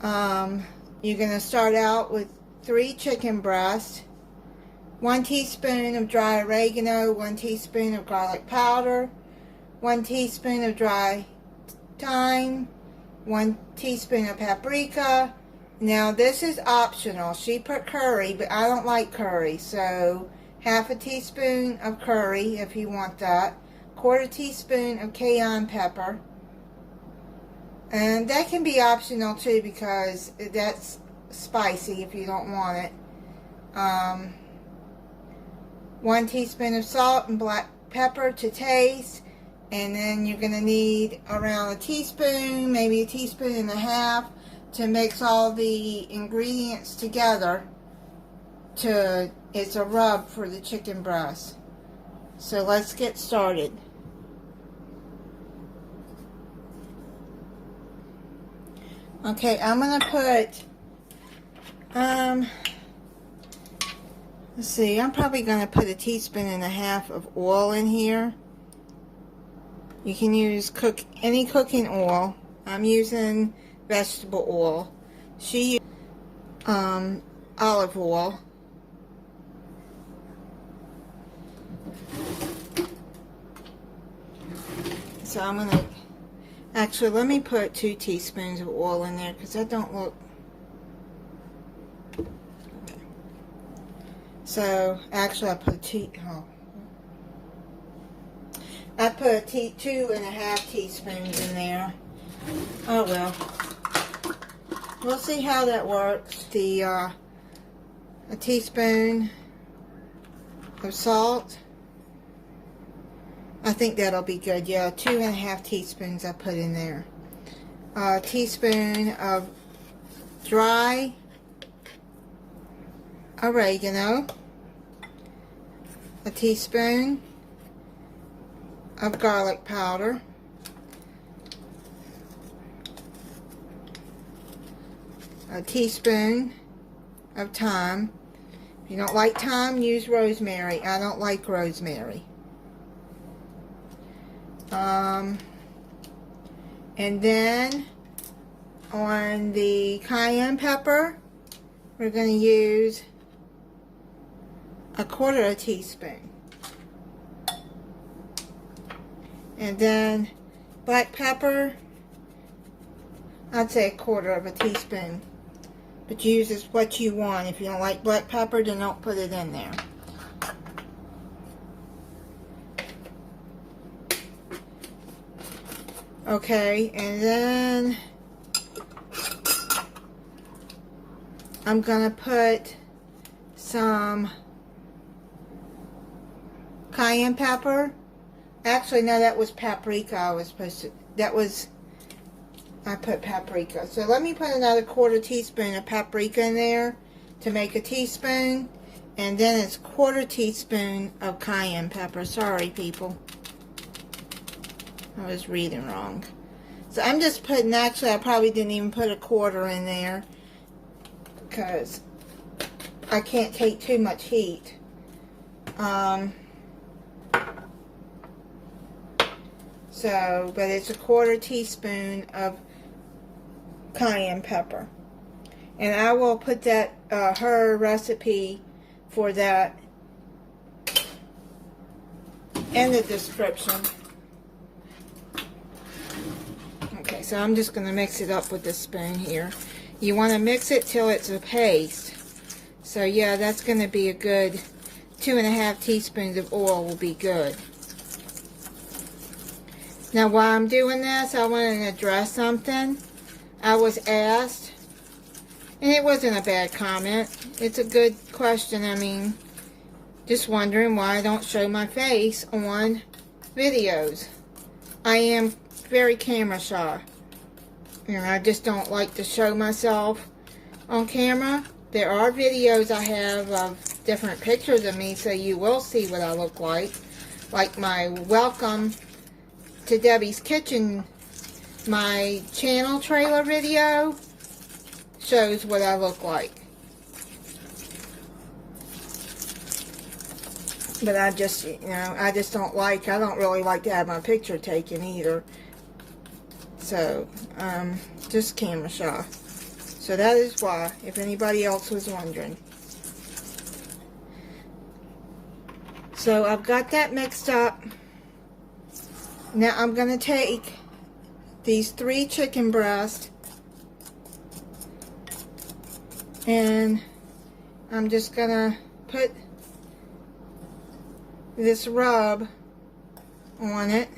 You're going to start out with 3 chicken breasts, 1 teaspoon of dry oregano, 1 teaspoon of garlic powder, 1 teaspoon of dry thyme, 1 teaspoon of paprika. Now this is optional. She put curry, but I don't like curry, so half a teaspoon of curry if you want that, 1/4 teaspoon of cayenne pepper, and that can be optional too because that's spicy if you don't want it. 1 teaspoon of salt and black pepper to taste, and then you're going to need around a teaspoon, maybe a teaspoon and a half, to mix all the ingredients together. It's a rub for the chicken breast. So let's get started. Okay, I'm going to put, let's see, I'm probably going to put a teaspoon and a half of oil in here. You can use any cooking oil. I'm using vegetable oil. She used olive oil. So I'm going to, actually let me put 2 teaspoons of oil in there because that don't look, okay. So actually I put 2.5 teaspoons in there. Oh well. We'll see how that works. A teaspoon of salt. I think that'll be good. Yeah, 2.5 teaspoons I put in there. A teaspoon of dry oregano. A teaspoon of garlic powder. A teaspoon of thyme. If you don't like thyme, use rosemary. I don't like rosemary. And then on the cayenne pepper, we're going to use 1/4 teaspoon. And then black pepper, I'd say 1/4 teaspoon. But use what you want. If you don't like black pepper, then don't put it in there. Okay, and then I'm gonna put some cayenne pepper. Actually, no, that was paprika. I put paprika. So let me put another 1/4 teaspoon of paprika in there to make a teaspoon. And then it's 1/4 teaspoon of cayenne pepper. Sorry, people. I was reading wrong. So I'm just putting, actually I probably didn't even put 1/4 in there because I can't take too much heat. But it's 1/4 teaspoon of cayenne pepper. And I will put that, her recipe for that in the description. Okay, so I'm just going to mix it up with this spoon here. You want to mix it till it's a paste. So yeah, that's going to be a good 2.5 teaspoons of oil will be good. Now while I'm doing this, I want to address something. I was asked, and it wasn't a bad comment. It's a good question. I mean, just wondering why I don't show my face on videos. I am very camera shy. And I just don't like to show myself on camera. There are videos I have of different pictures of me, so you will see what I look like. Like my welcome to Debbie's Kitchen, my channel trailer video shows what I look like. But I just, I don't really like to have my picture taken either. So, just camera shy. So that is why, if anybody else was wondering. So I've got that mixed up. Now I'm going to take these 3 chicken breasts and I'm just going to put this rub on it.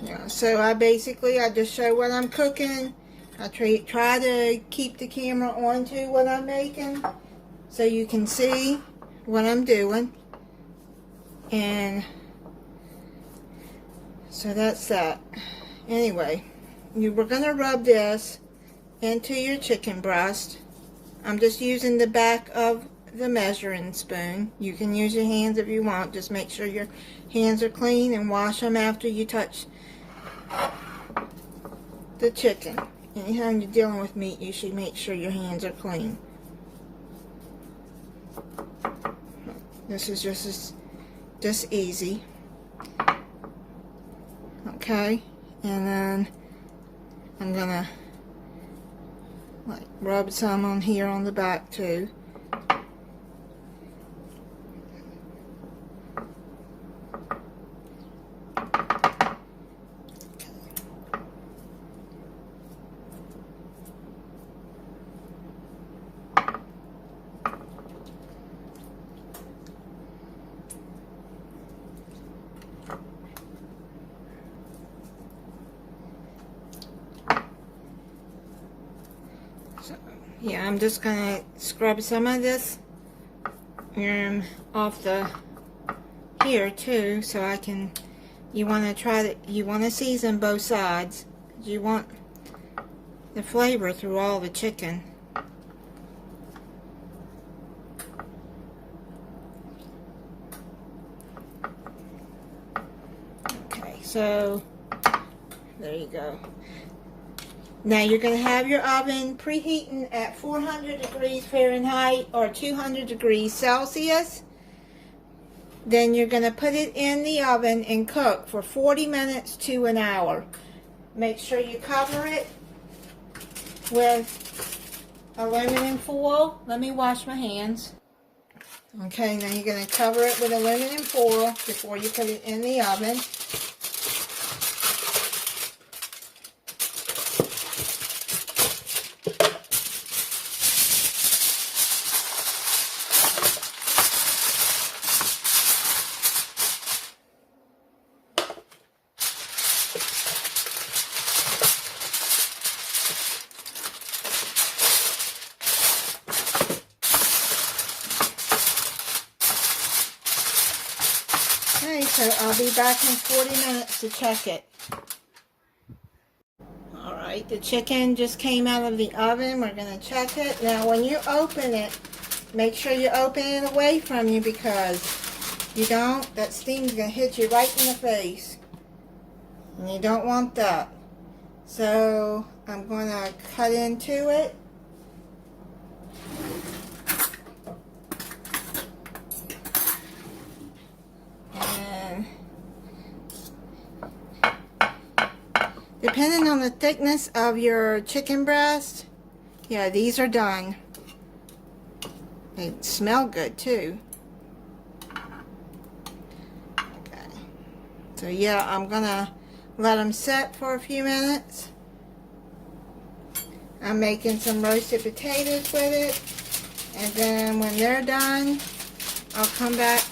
Yeah, so I just show what I'm cooking. I try to keep the camera onto what I'm making so you can see what I'm doing. And so that's that. Anyway, we're going to rub this into your chicken breast. I'm just using the back of the measuring spoon. You can use your hands if you want. Just make sure your hands are clean and wash them after you touch the chicken. Anytime you're dealing with meat, you should make sure your hands are clean. This is just easy. Okay, and then I'm gonna rub some on here on the back too. So, yeah, I'm just gonna scrub some of this off the here too, so I can. You want to season both sides. You want the flavor through all the chicken. Okay, so there you go. Now you're going to have your oven preheating at 400 degrees Fahrenheit or 200 degrees Celsius. Then you're going to put it in the oven and cook for 40 minutes to an hour. Make sure you cover it with aluminum foil. Let me wash my hands. Okay, now you're going to cover it with aluminum foil before you put it in the oven. Okay, so I'll be back in 40 minutes to check it. Alright, the chicken just came out of the oven. We're going to check it. Now, when you open it, make sure you open it away from you, because you don't, that steam's going to hit you right in the face. And you don't want that. So, I'm going to cut into it. Depending on the thickness of your chicken breast, yeah, these are done. They smell good too. Okay. So yeah, I'm gonna let them set for a few minutes. I'm making some roasted potatoes with it. And then when they're done, I'll come back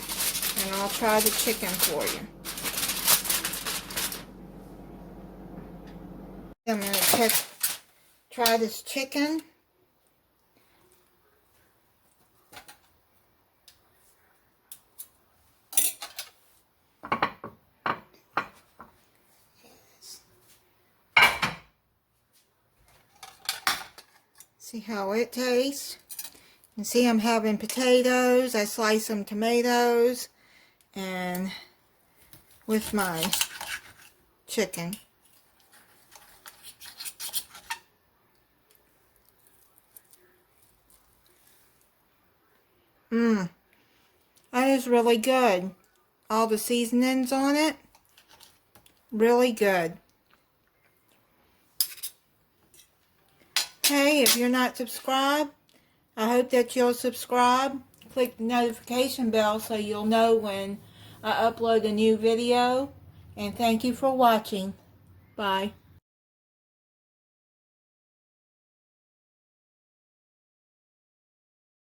and I'll try the chicken for you. I'm going to try this chicken. See how it tastes. You can see I'm having potatoes. I slice some tomatoes and with my chicken. Mmm. That is really good. All the seasonings on it. Really good. Hey, if you're not subscribed, I hope that you'll subscribe. Click the notification bell so you'll know when I upload a new video. And thank you for watching. Bye.